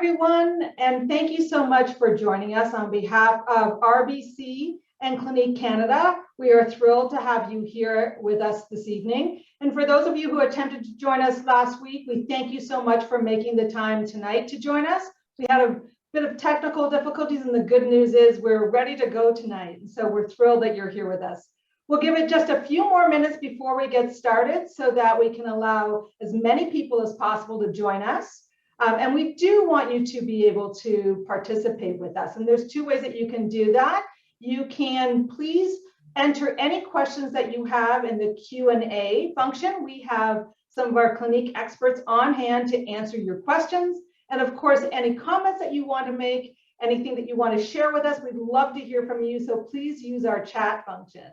everyone, and thank you so much for joining us on behalf of RBC and Clinique Canada. We are thrilled to have you here with us this evening. And for those of you who attempted to join us last week, we thank you so much for making the time tonight to join us. We had a bit of technical difficulties, and the good news is we're ready to go tonight. So we're thrilled that you're here with us. We'll give it just a few more minutes before we get started so that we can allow as many people as possible to join us. And we do want you to be able to participate with us. And there's two ways that you can do that. You can please enter any questions that you have in the Q&A function. We have some of our Clinique experts on hand to answer your questions. And of course, any comments that you want to make, anything that you want to share with us, we'd love to hear from you. So please use our chat function.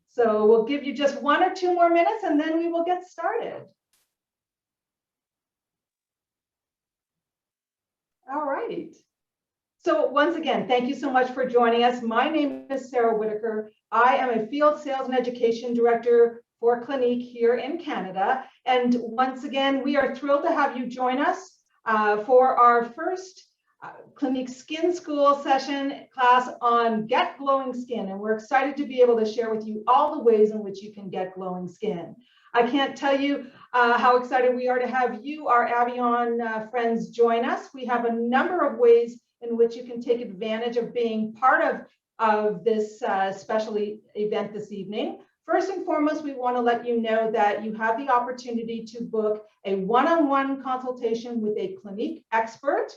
So we'll give you just 1 or 2 more minutes and then we will get started. All right. So once again, thank you so much for joining us. My name is Sarah Whitaker. I am a Field Sales and Education Director for Clinique here in Canada. And once again, we are thrilled to have you join us for our first Clinique Skin School session class on Get Glowing Skin. And we're excited to be able to share with you all the ways in which you can get glowing skin. I can't tell you how excited we are to have you, our Avion friends, join us. We have a number of ways in which you can take advantage of being part of this special event this evening. First and foremost, we want to let you know that you have the opportunity to book a one-on-one consultation with a Clinique expert,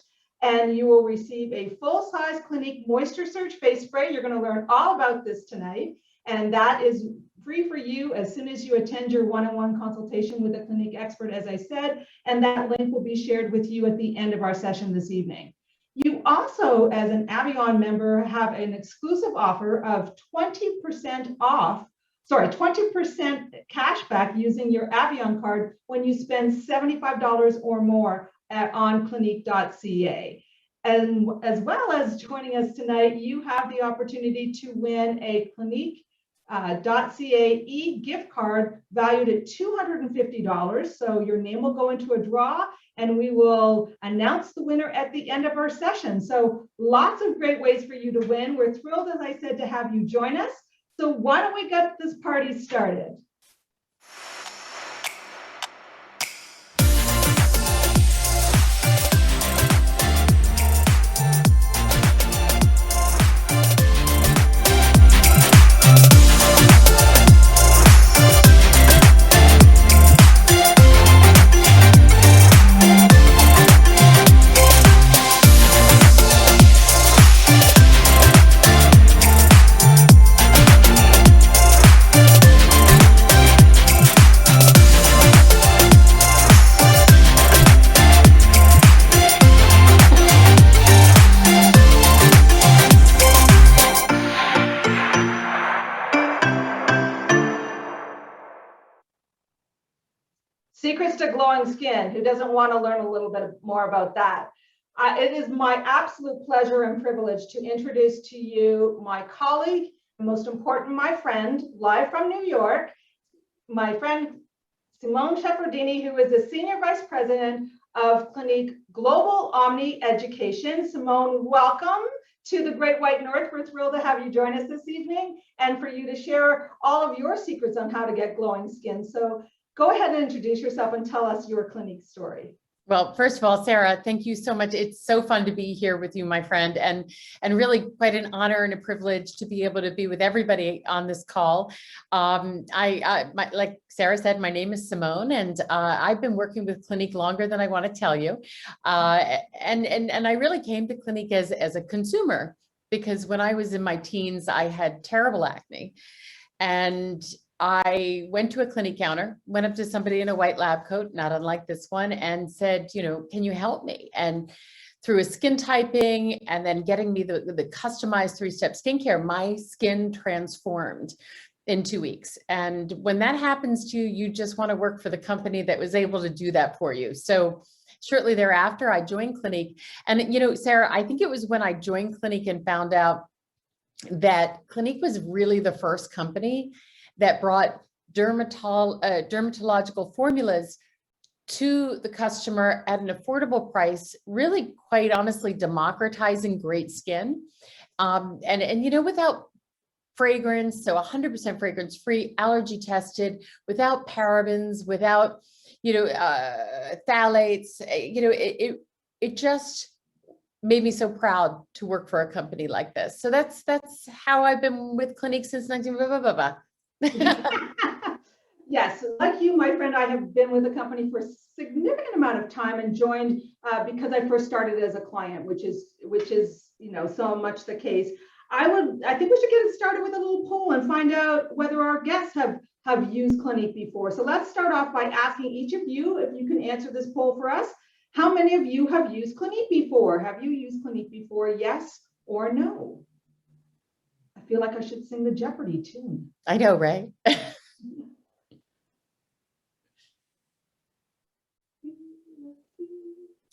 and you will receive a full-size Clinique Moisture Surge face spray. You're going to learn all about this tonight, and that is free for you as soon as you attend your one-on-one consultation with a Clinique expert, as I said, and that link will be shared with you at the end of our session this evening. You also, as an Avion member, have an exclusive offer of 20% off, 20% cash back using your Avion card when you spend $75 or more on clinique.ca. And as well as joining us tonight, you have the opportunity to win a Clinique .ca e-gift card valued at $250. So your name will go into a draw and we will announce the winner at the end of our session. So lots of great ways for you to win. We're thrilled, as I said, to have you join us. So why don't we get this party started? Secrets to glowing skin. Who doesn't want to learn a little bit more about that? It is my absolute pleasure and privilege to introduce to you my colleague, and most important, my friend, live from New York, my friend Simone Shepardini, who is the Senior Vice President of Clinique Global Omni Education. Simone, welcome to the Great White North. We're thrilled to have you join us this evening and for you to share all of your secrets on how to get glowing skin. So go ahead and introduce yourself and tell us your Clinique story. Well, first of all, Sarah, thank you so much. It's so fun to be here with you, my friend, and really quite an honor and a privilege to be able to be with everybody on this call. Like Sarah said, my name is Simone, and I've been working with Clinique longer than I want to tell you. And I really came to Clinique as a consumer because when I was in my teens, I had terrible acne, and I went to a Clinique counter, went up to somebody in a white lab coat, not unlike this one, and said, can you help me? And through a skin typing and then getting me the customized 3-step skincare, my skin transformed in 2 weeks. And when that happens to you, you just want to work for the company that was able to do that for you. So shortly thereafter, I joined Clinique. And, Sarah, I think it was when I joined Clinique and found out that Clinique was really the first company that brought dermatological formulas to the customer at an affordable price, really quite honestly democratizing great skin. And you know, without fragrance, so 100% fragrance free, allergy tested, without parabens, without, you know, phthalates, you know, it just made me so proud to work for a company like this. So that's how I've been with Clinique since 19. Yes, like you, my friend, I have been with the company for a significant amount of time and joined because I first started as a client, which is you know, so much the case. I think we should get started with a little poll and find out whether our guests have used Clinique before. So let's start off by asking each of you if you can answer this poll for us. How many of you have used Clinique before? Have you used Clinique before? Yes or no? I feel like I should sing the Jeopardy tune. I know, right?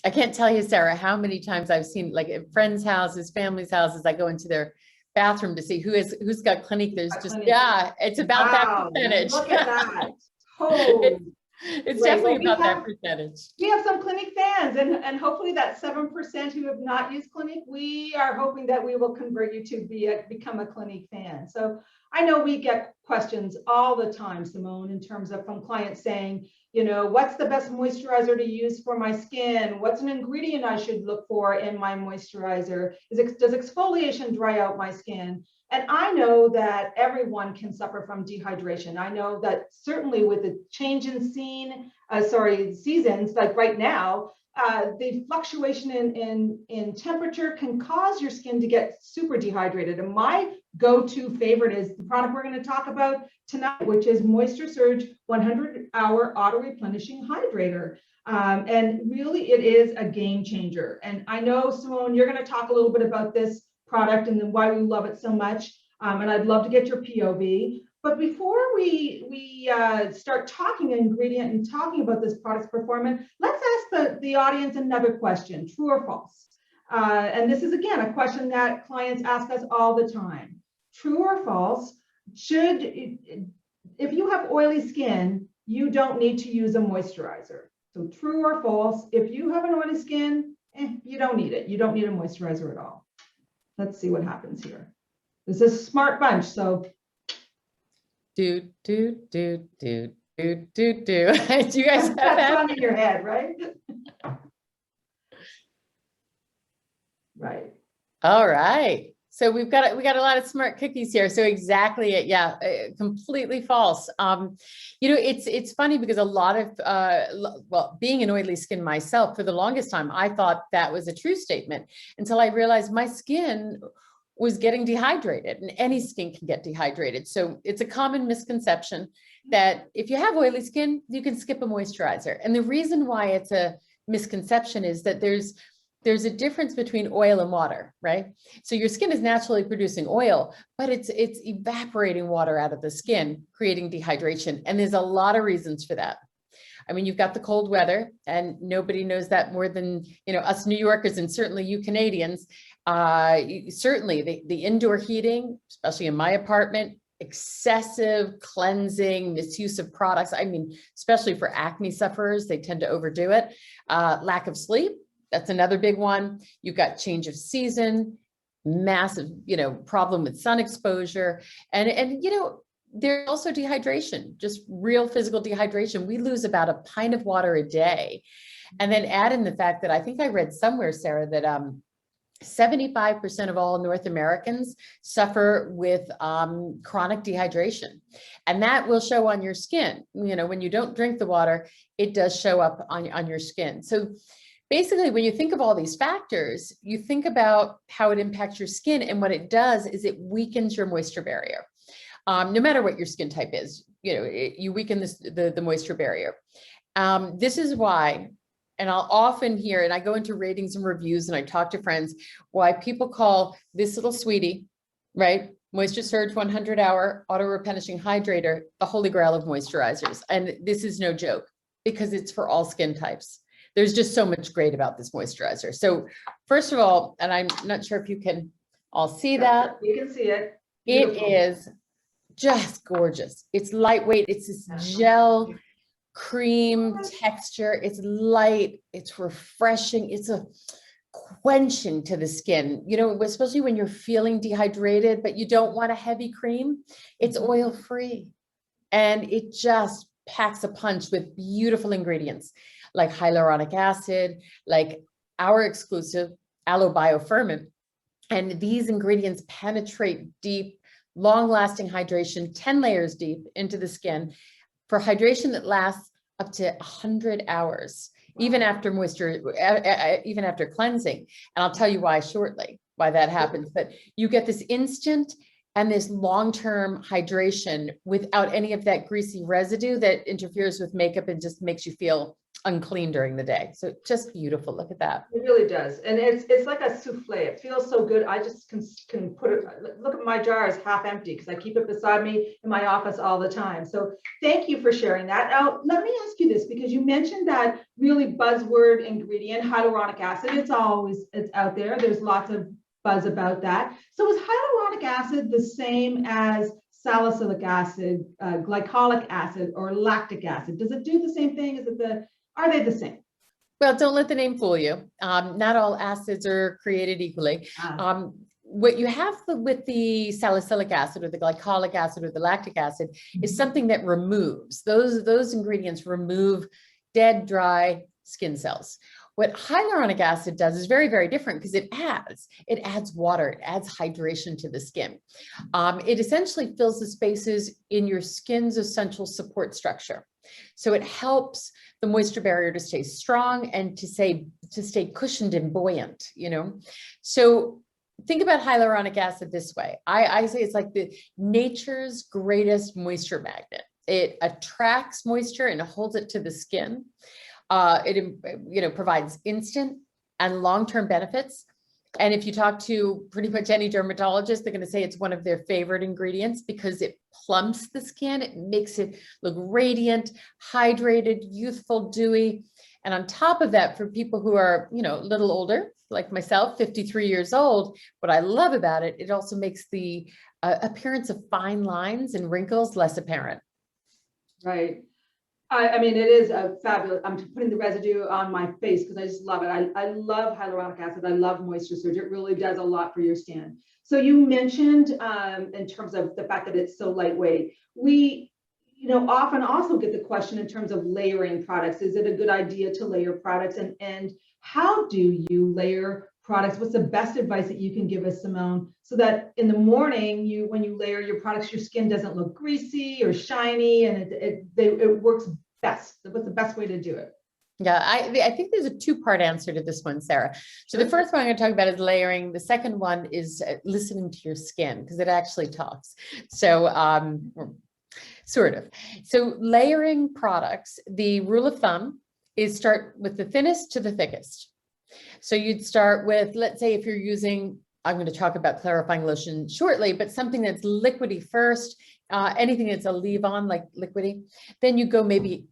I can't tell you, Sarah, how many times I've seen, like, at friends' houses, families' houses, I go into their bathroom to see who's got Clinique. There's just, Clinique. Yeah, it's about Wow, that percentage. look at that. Oh, It's great. definitely Well, about that percentage. we have some Clinique fans, and hopefully that 7% who have not used Clinique, we are hoping that we will convert you to become a Clinique fan. So I know we get questions all the time, Simone, in terms of from clients saying, you know, what's the best moisturizer to use for my skin? What's an ingredient I should look for in my moisturizer? Does exfoliation dry out my skin? And I know that everyone can suffer from dehydration. I know that certainly with the change in seasons, like right now, the fluctuation in temperature can cause your skin to get super dehydrated. And my go-to favorite is the product we're going to talk about tonight, which is Moisture Surge 100-hour auto replenishing hydrator. And really, it is a game changer. And I know, Simone, you're going to talk a little bit about this product and then why we love it so much. And I'd love to get your POV. But before we start talking ingredient and talking about this product's performance, let's ask the audience another question, true or false? And this is, again, a question that clients ask us all the time. True or false, if you have oily skin, you don't need to use a moisturizer. So true or false, if you have an oily skin, you don't need it. You don't need a moisturizer at all. Let's see what happens here. This is a smart bunch, so. Do. Do you guys have That's that? on in your head, right? Right. All right. So we got a lot of smart cookies here. So exactly it. Yeah, completely false. You know, it's funny because a lot of, well, being an oily skin myself, for the longest time, I thought that was a true statement until I realized my skin was getting dehydrated, and any skin can get dehydrated. So it's a common misconception that if you have oily skin, you can skip a moisturizer. And the reason why it's a misconception is that there's a difference between oil and water, right? So your skin is naturally producing oil, but it's evaporating water out of the skin, creating dehydration. And there's a lot of reasons for that. I mean, you've got the cold weather, and nobody knows that more than, you know, us New Yorkers, and certainly you Canadians. Certainly the indoor heating, especially in my apartment, excessive cleansing, misuse of products. I mean, especially for acne sufferers, they tend to overdo it. Lack of sleep, that's another big one. You've got change of season, massive, you know, problem with sun exposure. And you know, there's also dehydration, just real physical dehydration. We lose about a pint of water a day. And then add in the fact that I think I read somewhere, Sarah, that 75% of all North Americans suffer with chronic dehydration. And that will show on your skin. You know, when you don't drink the water, it does show up on your skin. So basically, when you think of all these factors, you think about how it impacts your skin. And what it does is it weakens your moisture barrier. No matter what your skin type is, you know, you weaken the moisture barrier. This is why, and I'll often hear, and I go into ratings and reviews and I talk to friends, why people call this little sweetie, right? Moisture Surge 100-hour auto replenishing hydrator, the holy grail of moisturizers. And this is no joke because it's for all skin types. There's just so much great about this moisturizer. So first of all, and I'm not sure if you can all see that. You can see it. Beautiful. It is just gorgeous. It's lightweight. It's this gel cream texture. It's light, it's refreshing, it's a quenching to the skin, you know, especially when you're feeling dehydrated, but you don't want a heavy cream. It's oil-free and it just packs a punch with beautiful ingredients like hyaluronic acid, like our exclusive aloe bioferment. And these ingredients penetrate deep, long-lasting hydration, 10 layers deep into the skin for hydration that lasts up to 100 hours, even after moisture, even after cleansing. And I'll tell you why shortly, why that happens. But you get this instant and this long-term hydration without any of that greasy residue that interferes with makeup and just makes you feel unclean during the day. So just beautiful. Look at that. It really does. And it's like a souffle. It feels so good. I just can put it, look at my jar is half empty because I keep it beside me in my office all the time. So thank you for sharing that. Now, let me ask you this, because you mentioned that really buzzword ingredient, hyaluronic acid. It's out there. There's lots of buzz about that. So is hyaluronic acid the same as salicylic acid, glycolic acid, or lactic acid? Does it do the same thing? Are they the same? Well, don't let the name fool you. Not all acids are created equally. What you have with the salicylic acid or the glycolic acid or the lactic acid is something that removes, those ingredients remove dead, dry skin cells. What hyaluronic acid does is very, very different because it adds water, it adds hydration to the skin. It essentially fills the spaces in your skin's essential support structure. So it helps the moisture barrier to stay strong and to stay cushioned and buoyant, you know? So think about hyaluronic acid this way. I say it's like the nature's greatest moisture magnet. It attracts moisture and holds it to the skin. It provides instant and long-term benefits. And if you talk to pretty much any dermatologist, they're going to say it's one of their favorite ingredients because it plumps the skin. It makes it look radiant, hydrated, youthful, dewy. And on top of that, for people who are, a little older, like myself, 53 years old, what I love about it, it also makes the appearance of fine lines and wrinkles less apparent. Right. I mean, it is a fabulous. I'm putting the residue on my face because I just love it. I love hyaluronic acid. I love moisture surge. It really does a lot for your skin. So you mentioned in terms of the fact that it's so lightweight. We, often also get the question in terms of layering products. Is it a good idea to layer products? And how do you layer products? What's the best advice that you can give us, Simone, so that in the morning, when you layer your products, your skin doesn't look greasy or shiny, and it works best? What's the best way to do it? Yeah, I think there's a two-part answer to this one, Sarah. So the first one I'm going to talk about is layering. The second one is listening to your skin because it actually talks. So sort of. So layering products, the rule of thumb is start with the thinnest to the thickest. So you'd start with, let's say if you're using, I'm going to talk about clarifying lotion shortly, but something that's liquidy first, anything that's a leave-on like liquidy, then you go maybe,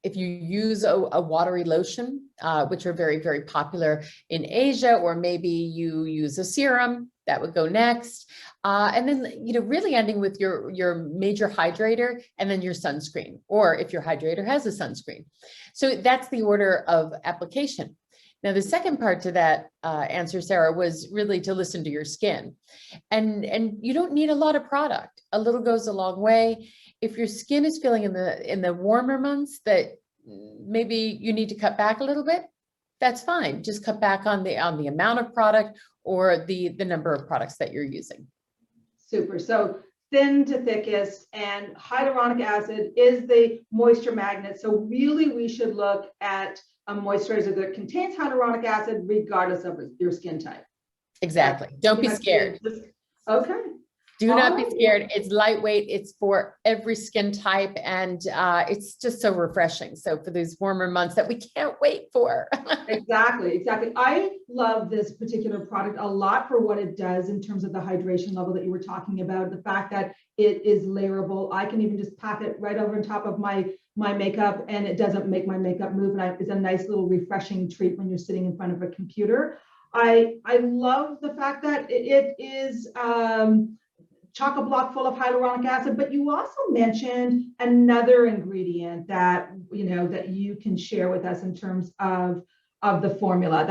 if you use a watery lotion, which are very, very popular in Asia, or maybe you use a serum, that would go next. And then, really ending with your major hydrator and then your sunscreen, or if your hydrator has a sunscreen. So that's the order of application. Now, the second part to that answer, Sarah, was really to listen to your skin. And you don't need a lot of product. A little goes a long way. If your skin is feeling in the warmer months that maybe you need to cut back a little bit, that's fine. Just cut back on the amount of product or the number of products that you're using. Super. So thin to thickest, and hyaluronic acid is the moisture magnet. So really we should look at a moisturizer that contains hyaluronic acid regardless of your skin type. Exactly. Don't be scared. Okay. Do not be scared. It's lightweight. It's for every skin type. And it's just so refreshing. So for these warmer months that we can't wait for. Exactly. I love this particular product a lot for what it does in terms of the hydration level that you were talking about. The fact that it is layerable. I can even just pack it right over on top of my makeup and it doesn't make my makeup move. And it's a nice little refreshing treat when you're sitting in front of a computer. I love the fact that it is chock-a-block full of hyaluronic acid, but you also mentioned another ingredient that, that you can share with us in terms of the formula,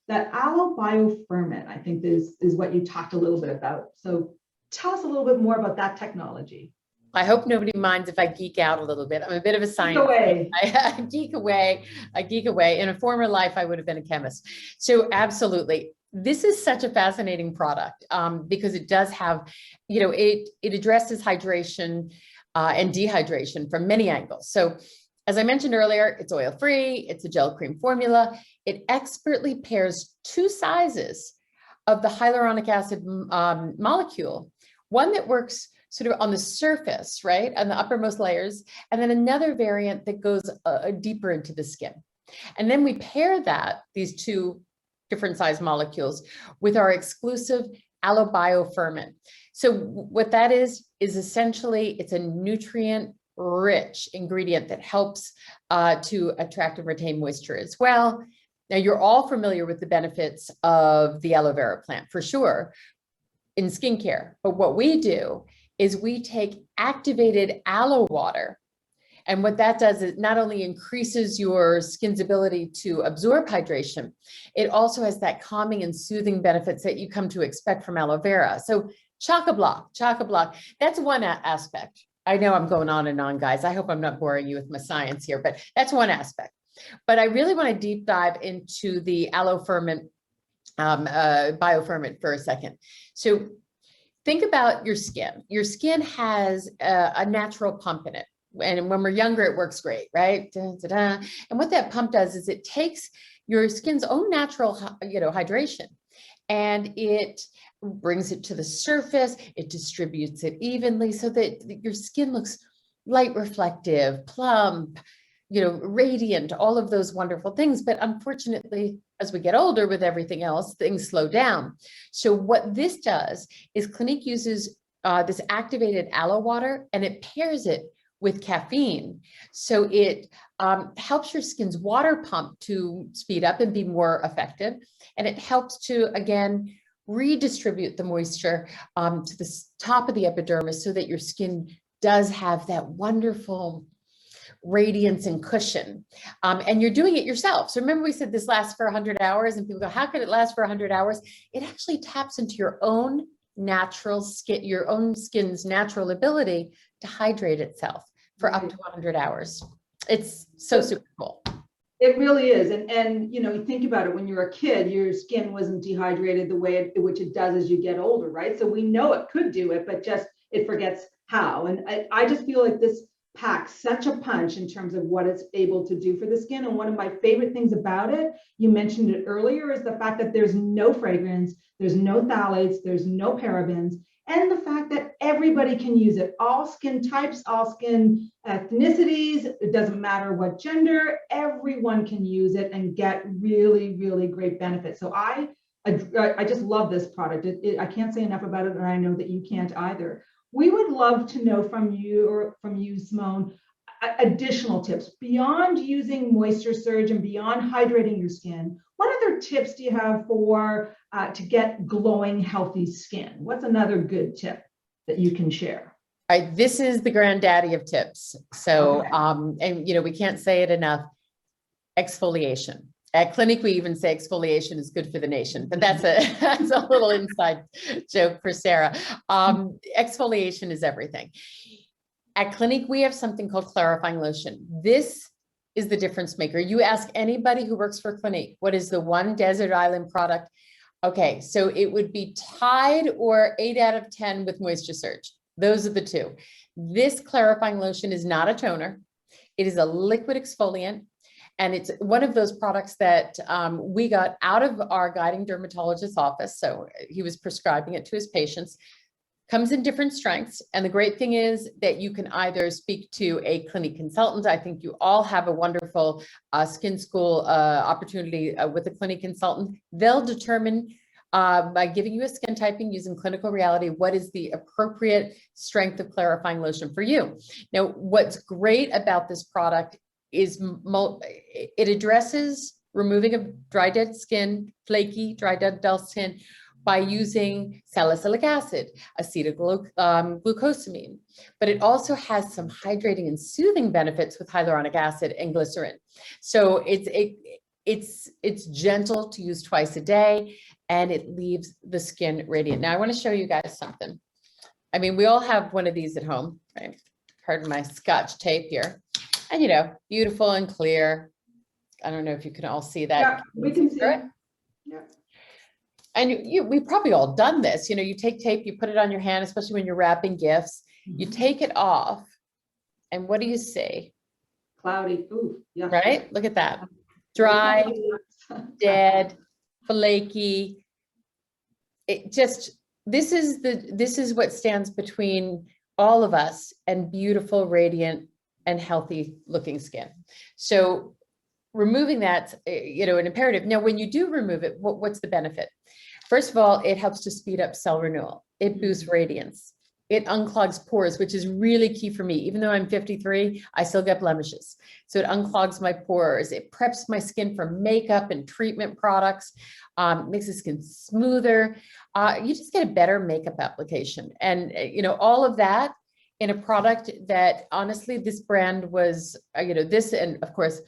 that aloe bioferment, I think is what you talked a little bit about. So tell us a little bit more about that technology. I hope nobody minds if I geek out a little bit. I'm a bit of a scientist. I geek away. In a former life, I would have been a chemist. So absolutely. This is such a fascinating product because it does have, it addresses hydration and dehydration from many angles. So as I mentioned earlier, it's oil-free, it's a gel cream formula. It expertly pairs two sizes of the hyaluronic acid molecule, one that works sort of on the surface, right, on the uppermost layers, and then another variant that goes deeper into the skin. And then we pair these two different size molecules with our exclusive aloe bioferment. So what that is essentially, it's a nutrient-rich ingredient that helps to attract and retain moisture as well. Now, you're all familiar with the benefits of the aloe vera plant, for sure, in skincare. But what we do is we take activated aloe water. And what that does is not only increases your skin's ability to absorb hydration, it also has that calming and soothing benefits that you come to expect from aloe vera. So chock-a-block, that's one aspect. I know I'm going on and on, guys. I hope I'm not boring you with my science here, but that's one aspect. But I really want to deep dive into the aloe ferment, bioferment for a second. So think about your skin. Your skin has a natural pump in it. And when we're younger, it works great, right? Da, da, da. And what that pump does is it takes your skin's own natural, hydration, and it brings it to the surface. It distributes it evenly so that your skin looks light reflective, plump, radiant, all of those wonderful things. But unfortunately, as we get older with everything else, things slow down. So what this does is Clinique uses this activated aloe water, and it pairs it with caffeine. So it helps your skin's water pump to speed up and be more effective. And it helps to, again, redistribute the moisture to the top of the epidermis so that your skin does have that wonderful radiance and cushion. And you're doing it yourself. So remember we said this lasts for 100 hours and people go, how could it last for 100 hours? It actually taps into your own natural skin, your own skin's natural ability to hydrate itself for up to 100 hours. It's so super cool. It really is. And you think about it, when you're a kid, your skin wasn't dehydrated the way which it does as you get older, right? So we know it could do it, but just it forgets how. And I just feel like this packs such a punch in terms of what it's able to do for the skin. And one of my favorite things about it, you mentioned it earlier, is the fact that there's no fragrance, there's no phthalates, there's no parabens, and the fact that everybody can use it. All skin types, all skin ethnicities, it doesn't matter what gender, everyone can use it and get really, really great benefits. So I just love this product. I can't say enough about it, and I know that you can't either. We would love to know from you, Simone, additional tips beyond using Moisture Surge and beyond hydrating your skin. What other tips do you have for to get glowing, healthy skin? What's another good tip that you can share? All right, this is the granddaddy of tips. So, okay. And we can't say it enough. Exfoliation. At Clinique, we even say exfoliation is good for the nation, but that's a little inside joke for Sarah. Exfoliation is everything. At Clinique, we have something called clarifying lotion. This is the difference maker. You ask anybody who works for Clinique, what is the one desert island product? Okay, so it would be Tide or 8 out of 10 with Moisture Surge. Those are the two. This clarifying lotion is not a toner. It is a liquid exfoliant. And it's one of those products that we got out of our guiding dermatologist's office. So he was prescribing it to his patients. Comes in different strengths. And the great thing is that you can either speak to a Clinique consultant. I think you all have a wonderful skin school opportunity with a Clinique consultant. They'll determine by giving you a skin typing using clinical reality, what is the appropriate strength of clarifying lotion for you. Now, what's great about this product is it addresses removing of dry, dead skin, flaky, dry, dead, dull skin by using salicylic acid, acetylglucosamine, but it also has some hydrating and soothing benefits with hyaluronic acid and glycerin. So it's gentle to use twice a day, and it leaves the skin radiant. Now I want to show you guys something. I mean, we all have one of these at home, right? Pardon my Scotch tape here. And, you know, beautiful and clear. I don't know if you can all see that. Yeah, we can see it. Yeah. And we've probably all done this. You know, you take tape, you put it on your hand, especially when you're wrapping gifts. You take it off, and what do you see? Cloudy. Ooh, yeah. Right? Look at that. Dry, dead, flaky. It just, this is what stands between all of us and beautiful, radiant, and healthy looking skin. So removing that, you know, an imperative. Now, when you do remove it, what's the benefit? First of all, it helps to speed up cell renewal. It boosts radiance. It unclogs pores, which is really key for me. Even though I'm 53, I still get blemishes. So it unclogs my pores. It preps my skin for makeup and treatment products, makes the skin smoother. You just get a better makeup application. And, you know, all of that in a product that honestly, this brand was, you know, this, and of course,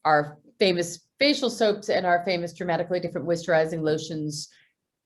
our famous facial soaps and our famous dramatically different moisturizing lotions.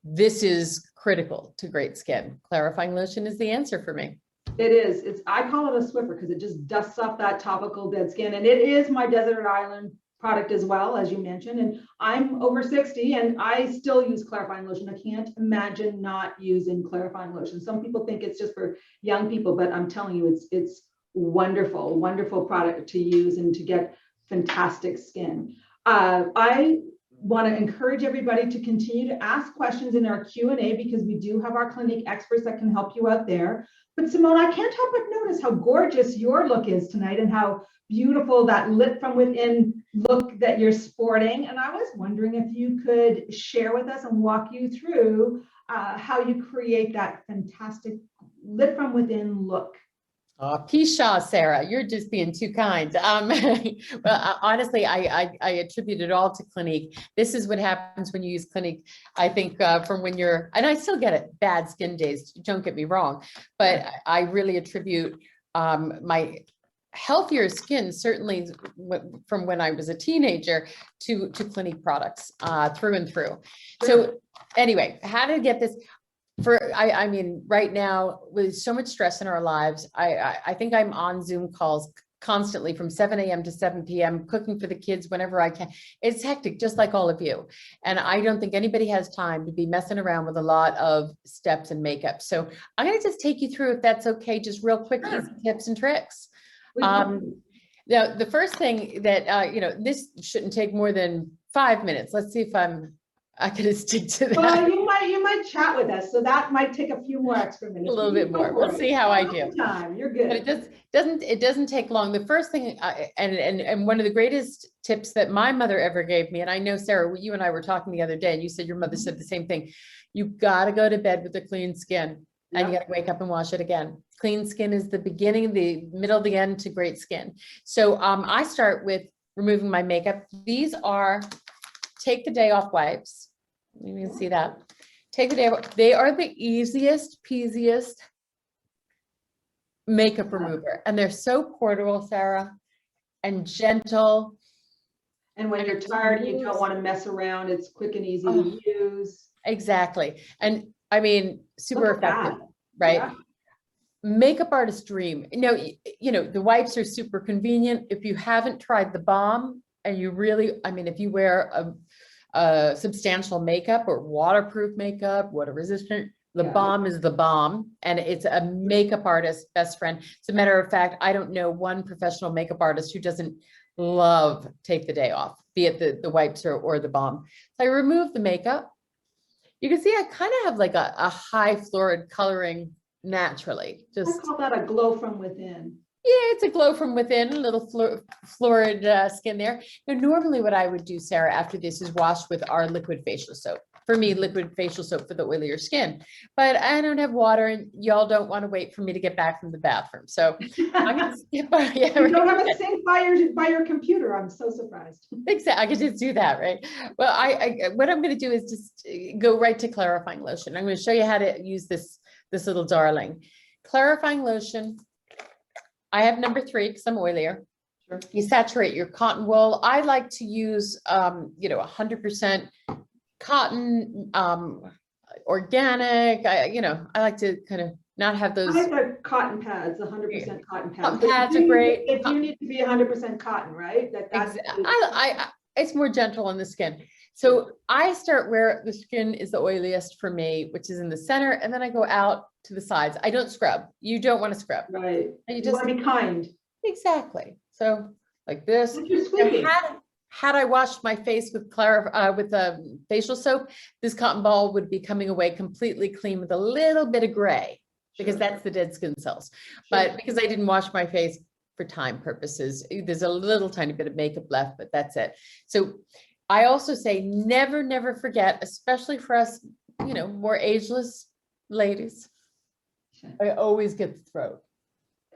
This is critical to great skin. Clarifying lotion is the answer for me. It is. I call it a Swiffer because it just dusts off that topical dead skin. And it is my desert island product as well, as you mentioned. And I'm over 60 and I still use clarifying lotion. I can't imagine not using clarifying lotion. Some people think it's just for young people, but I'm telling you, it's wonderful, wonderful product to use and to get fantastic skin. I want to encourage everybody to continue to ask questions in our Q&A because we do have our Clinique experts that can help you out there. But Simone, I can't help but notice how gorgeous your look is tonight and how beautiful that lit from within look that you're sporting. And I was wondering if you could share with us and walk you through how you create that fantastic lit from within look. Oh, Pishaw, Sarah, you're just being too kind. Well, honestly, I attribute it all to Clinique. This is what happens when you use Clinique. I think from when you're, and I still get it, bad skin days, don't get me wrong, but I really attribute my healthier skin, certainly from when I was a teenager, to Clinique products through and through. So anyway, how to get this? I mean, right now with so much stress in our lives, I think I'm on Zoom calls constantly from 7 a.m. to 7 p.m. cooking for the kids whenever I can. It's hectic, just like all of you. And I don't think anybody has time to be messing around with a lot of steps and makeup. So I'm going to just take you through, if that's okay, just real quick, easy tips and tricks. Now, the first thing that, you know, this shouldn't take more than 5 minutes. Let's see if I could stick to that. Well, you might chat with us, so that might take a few more extra minutes. A little bit more. We'll see how I do. Time. You're good. But it doesn't take long. The first thing, and one of the greatest tips that my mother ever gave me, and I know, Sarah, you and I were talking the other day, and you said your mother said the same thing. You got to go to bed with a clean skin, and you got to wake up and wash it again. Clean skin is the beginning, the middle, the end to great skin. So I start with removing my makeup. These are take the day off wipes. You can see that. Take the day off. They are the easiest, peasiest makeup remover. And they're so portable, Sarah, and gentle. And when you're tired and you don't want to mess around, it's quick and easy to use. Exactly. And I mean, super effective, right? Yeah. Makeup artist dream. Now, you know, the wipes are super convenient. If you haven't tried the balm and you really, I mean, if you wear a substantial makeup or waterproof makeup, water resistant, the balm is the balm, and it's a makeup artist best friend. As a matter of fact, I don't know one professional makeup artist who doesn't love take the day off, be it the wipes or the balm. So I remove the makeup. You can see I kind of have like a high florid coloring naturally. I call that a glow from within. Yeah, it's a glow from within, a little florid skin there. Now, normally what I would do, Sarah, after this is wash with our liquid facial soap. for me, liquid facial soap for the oilier skin. But I don't have water and y'all don't want to wait for me to get back from the bathroom. So I'm going to skip. Yeah, You don't have a sink by your computer. I'm so surprised. exactly. I could just do that, right? Well, what I'm going to do is just go right to clarifying lotion. I'm going to show you how to use this little darling. Clarifying lotion. I have number 3 because I'm oilier. Sure. You saturate your cotton wool. I like to use, 100% cotton, organic. I like to kind of not have those. I like the cotton pads, 100% cotton pads. Cotton pads are great. They do need to be 100% cotton, right? It's more gentle on the skin. So I start where the skin is the oiliest for me, which is in the center, and then I go out to the sides. I don't scrub. You don't want to scrub. Right. You just want to be kind. Exactly. So like this. And Had I washed my face with a facial soap, this cotton ball would be coming away completely clean with a little bit of gray, because that's the dead skin cells. But because I didn't wash my face for time purposes, there's a little tiny bit of makeup left, but that's it. So I also say never, never forget, especially for us, more ageless ladies. I always get the throat.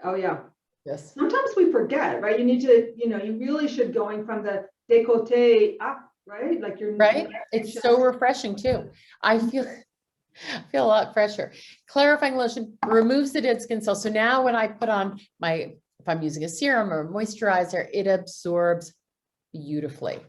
Oh yeah. Yes. Sometimes we forget, right? You need to, you really should going from the décolleté up, right? Like you're right. It's so refreshing too. I feel a lot fresher. Clarifying lotion removes the dead skin cells. So now when I put on if I'm using a serum or a moisturizer, it absorbs beautifully.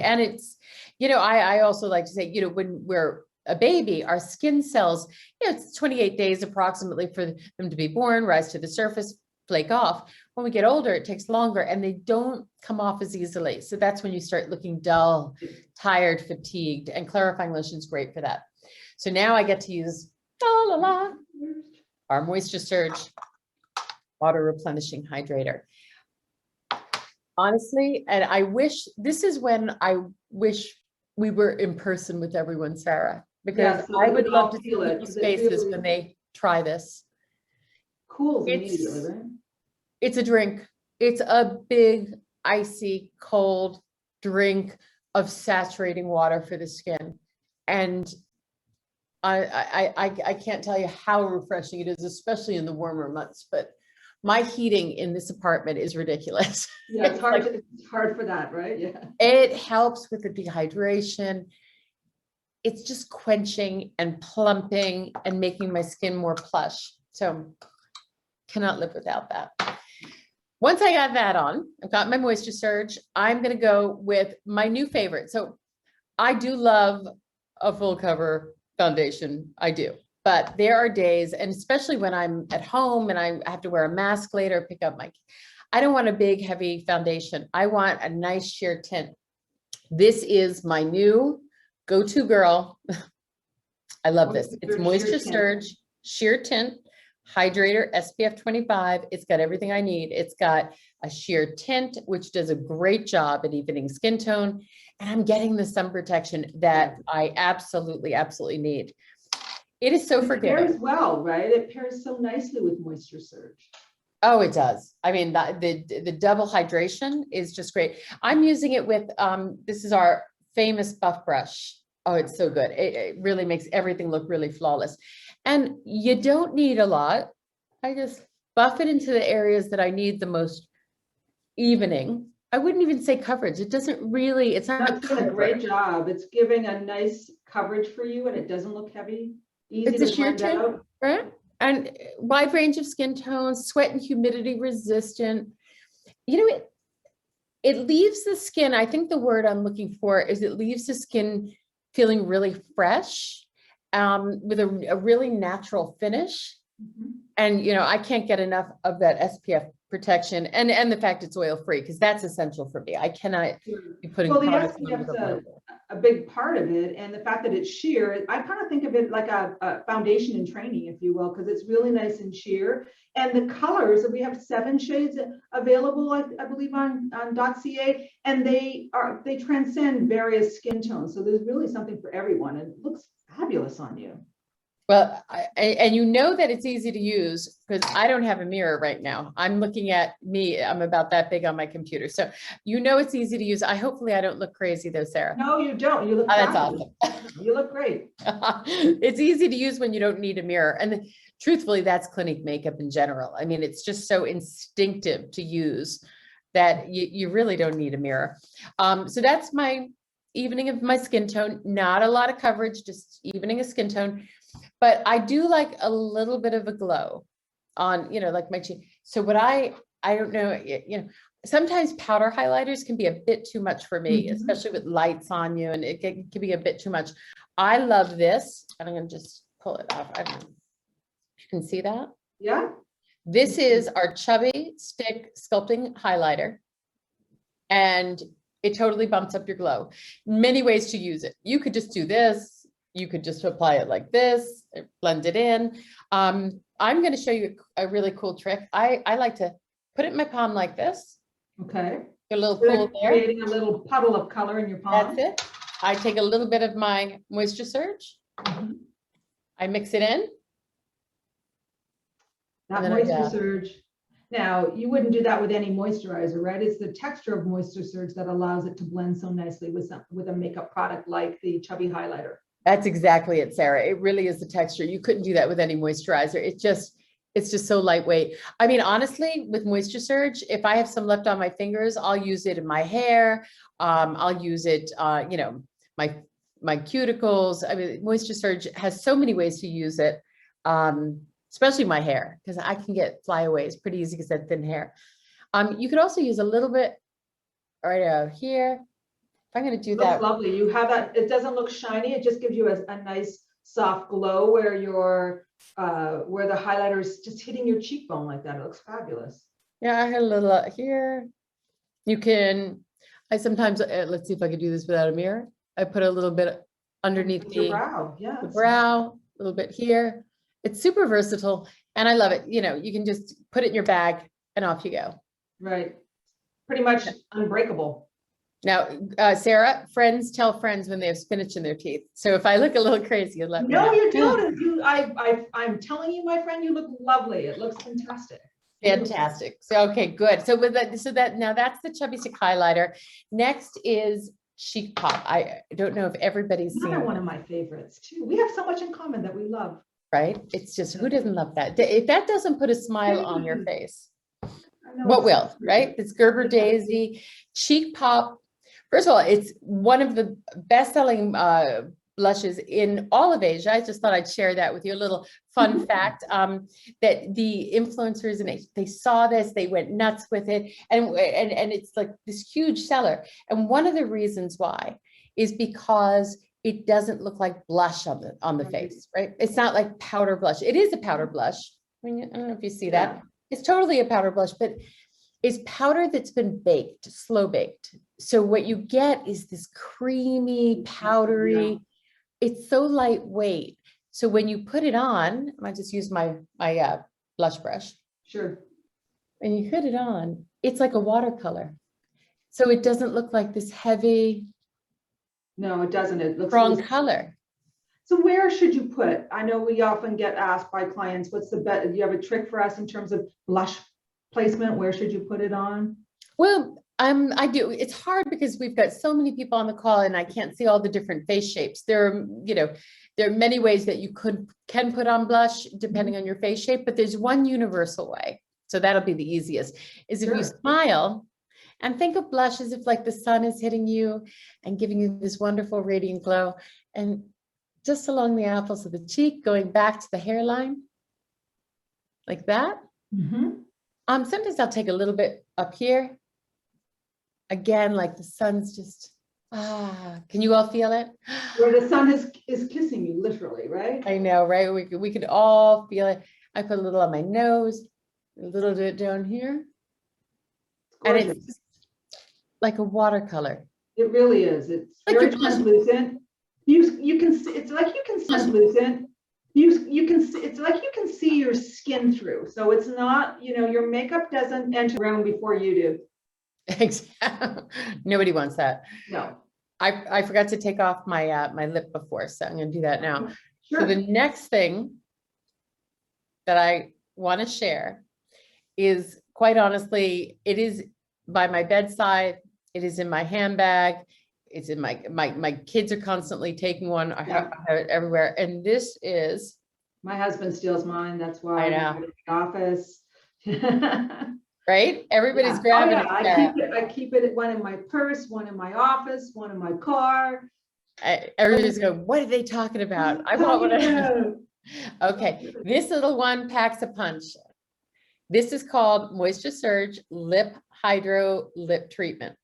And it's, I also like to say, when we're a baby, our skin cells, it's 28 days approximately for them to be born, rise to the surface, flake off. When we get older, it takes longer and they don't come off as easily. So that's when you start looking dull, tired, fatigued, and clarifying lotion is great for that. So now I get to use our Moisture Surge Water Replenishing Hydrator. Honestly, and this is when I wish we were in person with everyone, Sarah, because I would love to see people's faces when they try this. Cools immediately, right? It's a drink. It's a big, icy, cold drink of saturating water for the skin. And I can't tell you how refreshing it is, especially in the warmer months, but my heating in this apartment is ridiculous. Yeah, it's hard for that, right? Yeah. It helps with the dehydration. It's just quenching and plumping and making my skin more plush. So cannot live without that. Once I got that on, I've got my Moisture Surge. I'm going to go with my new favorite. So I do love a full cover foundation. I do. But there are days, and especially when I'm at home and I have to wear a mask later, pick up I don't want a big, heavy foundation. I want a nice sheer tint. This is my new go-to girl. I love this. It's Moisture Surge Sheer Tint Hydrator SPF 25. It's got everything I need. It's got a sheer tint, which does a great job at evening skin tone. And I'm getting the sun protection that I absolutely, absolutely need. It is so forgiving. It pairs well, right? It pairs so nicely with Moisture Surge. Oh, it does. I mean, the double hydration is just great. I'm using it with, this is our famous buff brush. Oh, it's so good. It really makes everything look really flawless. And you don't need a lot. I just buff it into the areas that I need the most evening. I wouldn't even say coverage. It doesn't really, it's not. That's doing a great job. It's giving a nice coverage for you and it doesn't look heavy. Easy It's a to sheer blend tint, out. right? And wide range of skin tones, sweat and humidity resistant. It leaves the skin, I think the word I'm looking for is it leaves the skin feeling really fresh, with a really natural finish. Mhm. And, I can't get enough of that SPF protection and the fact it's oil free, because that's essential for me. I cannot be putting Well, the products on SPF with is oil. a big part of it, and the fact that it's sheer, I kind of think of it like a foundation in training, if you will, because it's really nice and sheer. And the colors, we have 7 shades available, I believe, on .ca, and they transcend various skin tones. So there's really something for everyone, and it looks fabulous on you. Well, and you know that it's easy to use because I don't have a mirror right now. I'm looking at me. I'm about that big on my computer. So you know it's easy to use. Hopefully I don't look crazy though, Sarah. No, you don't. You look Oh, that's fabulous. awesome. You look great. It's easy to use when you don't need a mirror. And truthfully, that's Clinique makeup in general. I mean, it's just so instinctive to use that you really don't need a mirror. So that's my evening of my skin tone. Not a lot of coverage, just evening of skin tone. But I do like a little bit of a glow on, like my cheek. So what I don't know, sometimes powder highlighters can be a bit too much for me, especially with lights on you, and it can be a bit too much. I love this, and I'm gonna just pull it off. I don't know if you can see that. Yeah. This is our Chubby Stick Sculpting Highlighter, and it totally bumps up your glow. Many ways to use it. You could just do this. You could just apply it like this, blend it in. I'm going to show you a really cool trick. I like to put it in my palm like this. Okay. Get a little pool there. Creating a little puddle of color in your palm. That's it. I take a little bit of my Moisture Surge. I mix it in. That Moisture Surge. Now, you wouldn't do that with any moisturizer, right? It's the texture of Moisture Surge that allows it to blend so nicely with a makeup product like the Chubby Highlighter. That's exactly it, Sarah. It really is the texture. You couldn't do that with any moisturizer. It's just so lightweight. I mean, honestly, with Moisture Surge, if I have some left on my fingers, I'll use it in my hair. I'll use it, my cuticles. I mean, Moisture Surge has so many ways to use it, especially my hair, because I can get flyaways pretty easy because I have thin hair. You could also use a little bit right out here. I'm going to do that. Lovely. You have that. It doesn't look shiny. It just gives you a nice soft glow where where the highlighter is just hitting your cheekbone like that. It looks fabulous. Yeah, I had a little out here. You can, I sometimes, let's see if I could do this without a mirror. I put a little bit underneath the brow. Yeah. The brow, a little bit here. It's super versatile and I love it. You can just put it in your bag and off you go. Right. Pretty much unbreakable. Now, Sarah, friends tell friends when they have spinach in their teeth. So if I look a little crazy, you let me know. No, you don't. I'm telling you, my friend, you look lovely. It looks fantastic. Fantastic. So, okay, good. So now that's the Chubby Stick Highlighter. Next is Cheek Pop. I don't know if everybody's seen another one of my favorites too. We have so much in common that we love. Right? It's just, who doesn't love that? If that doesn't put a smile on your face, what will, right? It's Gerber Daisy, Cheek Pop. First of all, it's one of the best-selling blushes in all of Asia. I just thought I'd share that with you. A little fun fact that the influencers in Asia, they saw this, they went nuts with it, and it's like this huge seller. And one of the reasons why is because it doesn't look like blush on the face, right? It's not like powder blush. It is a powder blush. I mean, I don't know if you see that. It's totally a powder blush, but it's powder that's been baked, slow baked. So what you get is this creamy, powdery, it's so lightweight. So when you put it on, I just use my blush brush. Sure. When you put it on, it's like a watercolor. So it doesn't look like this heavy. No, it doesn't. It looks strong color. So where should you put? I know we often get asked by clients, what's the best? Do you have a trick for us in terms of blush placement? Where should you put it on? Well, I do. It's hard because we've got so many people on the call and I can't see all the different face shapes. There are many ways that you can put on blush depending on your face shape, but there's one universal way. So that'll be the easiest, is if you smile and think of blush as if like the sun is hitting you and giving you this wonderful radiant glow, and just along the apples of the cheek, going back to the hairline, like that. Sometimes I'll take a little bit up here. Again, like the sun's just, can you all feel it? Where the sun is kissing you, literally, right? I know, right? We could all feel it. I put a little on my nose, a little bit down here. And it's just like a watercolor. It really is. It's like very translucent. You can see, it's like you can translucent. It's like you can see your skin through. So it's not, your makeup doesn't enter around before you do. Exactly. Nobody wants that. No. I forgot to take off my my lip before, so I'm going to do that now. So the next thing that I want to share is, quite honestly, it is by my bedside. It is in my handbag. It's in my kids are constantly taking one. I have it everywhere. And this is, my husband steals mine. That's why I I'm know, in the office. right? Everybody's Yeah. grabbing Oh, it. yeah. I keep it one in my purse, one in my office, one in my car. Everybody's going, what are they talking about? I want one. Okay, this little one packs a punch. This is called Moisture Surge Lip Hydro Lip Treatment.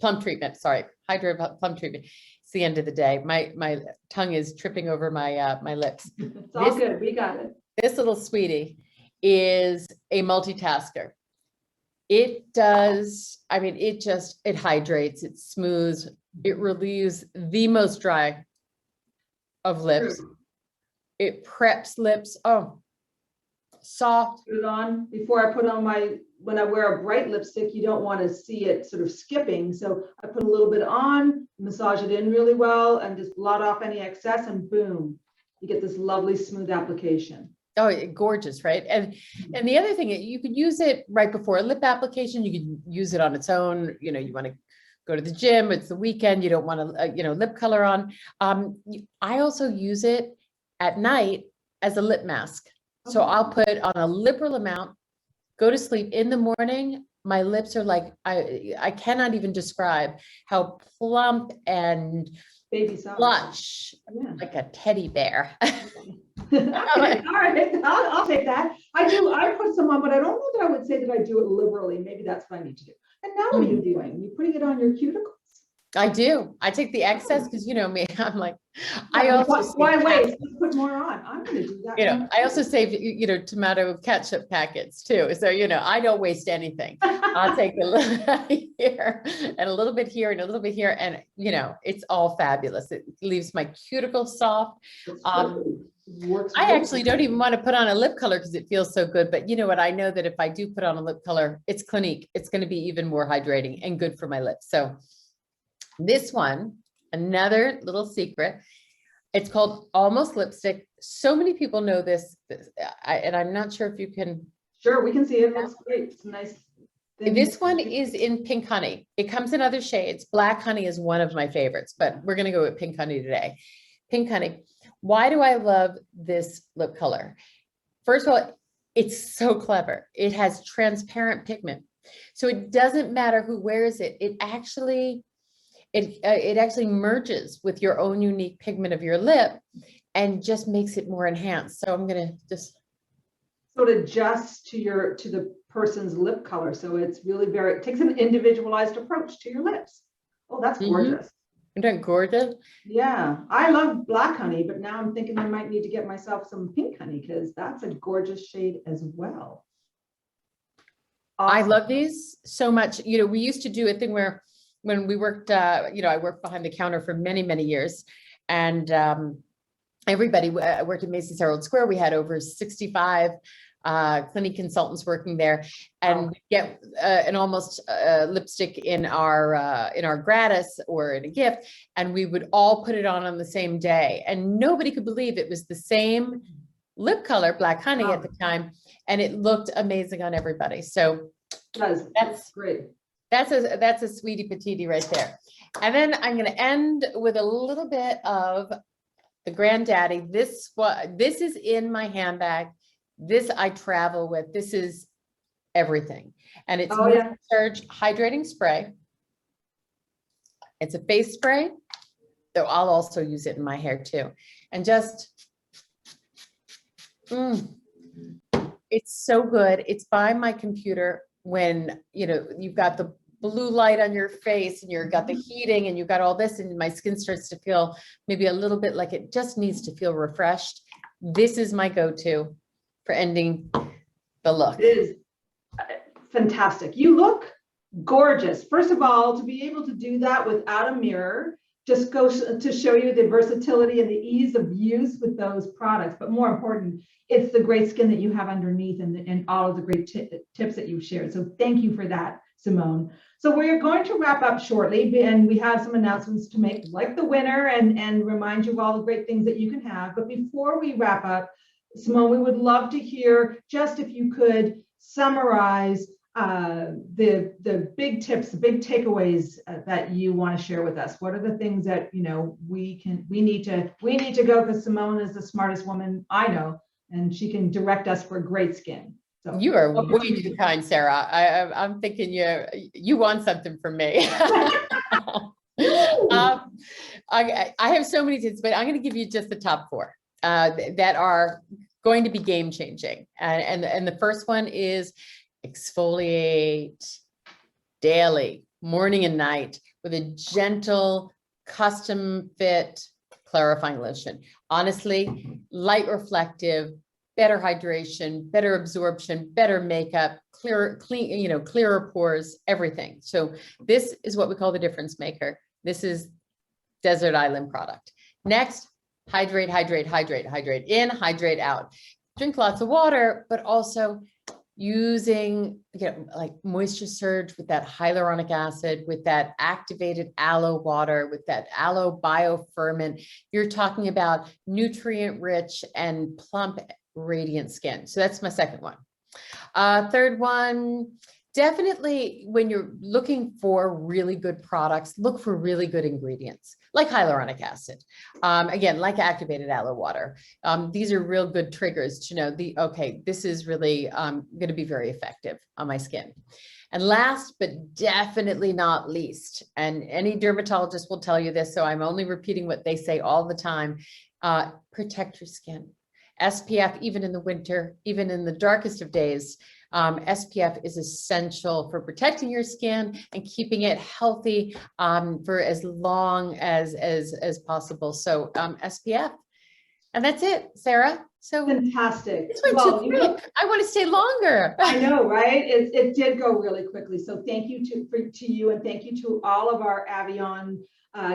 Plum treatment, sorry, hydro plum treatment. It's the end of the day. My tongue is tripping over my my lips. It's all good. We got it. This little sweetie is a multitasker. It does, I mean, it hydrates, it smooths, it relieves the most dry of lips. It preps lips. Oh, soft. Put it on before I put on when I wear a bright lipstick, you don't want to see it sort of skipping. So I put a little bit on, massage it in really well, and just blot off any excess, and boom, you get this lovely smooth application. Oh, gorgeous, right? And the other thing, you could use it right before a lip application. You could use it on its own. You know, you want to go to the gym, it's the weekend, you don't want to, lip color on. I also use it at night as a lip mask. So I'll put on a liberal amount, go to sleep. In the morning, my lips are like, I cannot even describe how plump and baby soft, lush, like a teddy bear. Okay, all right, I'll take that. I put some on, but I don't know that I would say that I do it liberally. Maybe that's what I need to do. And now what are you doing? You putting it on your cuticles? I do. I take the excess because you know me, I'm like, why wait? Let's put more on. I'm going to do that. I also save, tomato ketchup packets too. So, I don't waste anything. I'll take a little here and a little bit here and a little bit here. And, it's all fabulous. It leaves my cuticle soft. I actually don't even want to put on a lip color because it feels so good. But you know what? I know that if I do put on a lip color, it's Clinique. It's going to be even more hydrating and good for my lips. So this one, another little secret, it's called Almost Lipstick. So many people know this, and I'm not sure if you can. Sure, we can see it. It looks great. It's nice. This one is in Pink Honey. It comes in other shades. Black Honey is one of my favorites, but we're going to go with Pink Honey today. Pink Honey. Why do I love this lip color? First of all, it's so clever. It has transparent pigment. So it doesn't matter who wears it. It actually merges with your own unique pigment of your lip and just makes it more enhanced. So I'm going to just. So it adjusts to the person's lip color. So it's really it takes an individualized approach to your lips. Oh, that's gorgeous. Isn't that gorgeous? Yeah, I love Black Honey, but now I'm thinking I might need to get myself some Pink Honey because that's a gorgeous shade as well. Awesome. I love these so much. We used to do a thing where when we worked, I worked behind the counter for many, many years. And everybody worked at Macy's Herald Square. We had over 65 Clinique consultants working there, and we get an almost lipstick in our gratis or in a gift, and we would all put it on the same day, and nobody could believe it was the same lip color, Black Honey at the time, and it looked amazing on everybody. So that's great. That's a sweetie patootie right there. And then I'm going to end with a little bit of the granddaddy. This is in my handbag. This I travel with. This is everything. And it's Surge Hydrating Spray. It's a face spray. So I'll also use it in my hair too. And just, it's so good. It's by my computer when, you've got the blue light on your face and you've got the heating and you've got all this and my skin starts to feel maybe a little bit like it just needs to feel refreshed. This is my go-to for ending the look. It is fantastic. You look gorgeous. First of all, to be able to do that without a mirror just goes to show you the versatility and the ease of use with those products. But more important, it's the great skin that you have underneath and all of the great tips that you've shared. So thank you for that, Simone. So we're going to wrap up shortly, and we have some announcements to make, like the winner, and remind you of all the great things that you can have. But before we wrap up, Simone, we would love to hear, just if you could summarize the big tips, the big takeaways that you want to share with us. What are the things that we need to go, because Simone is the smartest woman I know, and she can direct us for great skin. So you are way too kind, Sarah. I'm thinking you want something from me. I have so many tips, but I'm going to give you just the top 4 that are going to be game changing. And the first one is exfoliate daily, morning and night, with a gentle, custom fit clarifying lotion. Honestly, light reflective, better hydration, better absorption, better makeup, clearer pores, everything. So this is what we call the difference maker. This is desert island product. Next, hydrate, hydrate, hydrate, hydrate in, hydrate out. Drink lots of water, but also using like moisture surge with that hyaluronic acid, with that activated aloe water, with that aloe bioferment. You're talking about nutrient rich and plump, radiant skin. So that's my second one. Third one, definitely when you're looking for really good products, look for really good ingredients like hyaluronic acid. Again, like activated aloe water. These are real good triggers to know okay, this is really going to be very effective on my skin. And last, but definitely not least, and any dermatologist will tell you this, so I'm only repeating what they say all the time, protect your skin. SPF, even in the winter, even in the darkest of days, SPF is essential for protecting your skin and keeping it healthy for as long as possible. So SPF, and that's it, Sarah. So fantastic. This went too quick. I want to stay longer. I know, right? It did go really quickly. So thank you to you, and thank you to all of our Avion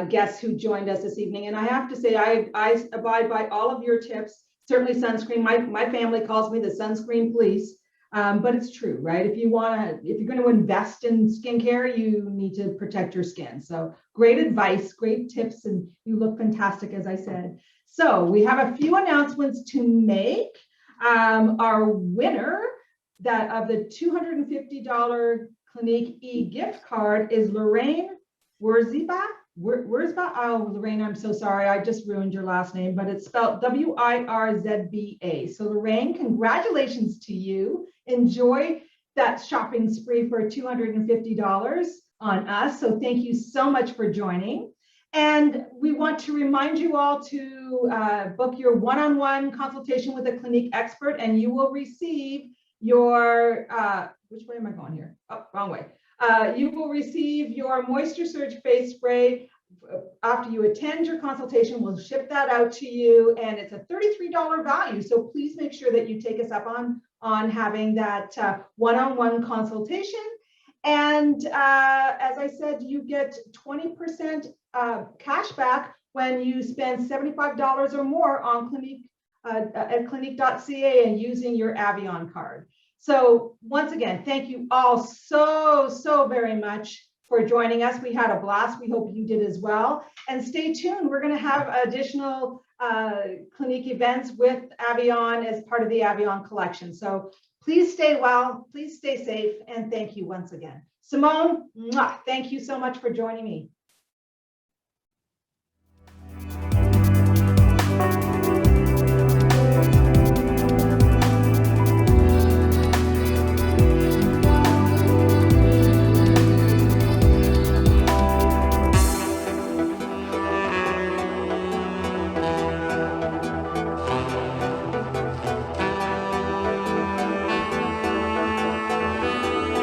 guests who joined us this evening. And I have to say, I abide by all of your tips. Certainly sunscreen. My family calls me the sunscreen police. But it's true, right? If you're going to invest in skincare, you need to protect your skin. So great advice, great tips, and you look fantastic, as I said. So we have a few announcements to make. Our winner of the $250 Clinique e-gift card is Lorraine Wurzba. Oh, Lorraine, I'm so sorry. I just ruined your last name, but it's spelled W-I-R-Z-B-A. So Lorraine, congratulations to you. Enjoy that shopping spree for $250 on us. So thank you so much for joining. And we want to remind you all to book your one-on-one consultation with a Clinique expert, and you will receive your, which way am I going here? Oh, wrong way. You will receive your Moisture Surge face spray after you attend your consultation. We'll ship that out to you, and it's a $33 value. So please make sure that you take us up on having that one-on-one consultation. And as I said, you get 20% cash back when you spend $75 or more on Clinique at clinique.ca and using your Avion card. So once again, thank you all so very much for joining us. We had a blast. We hope you did as well. And stay tuned. We're going to have additional Clinique events with Avion as part of the Avion collection. So please stay well, please stay safe, and thank you once again. Simone, thank you so much for joining me.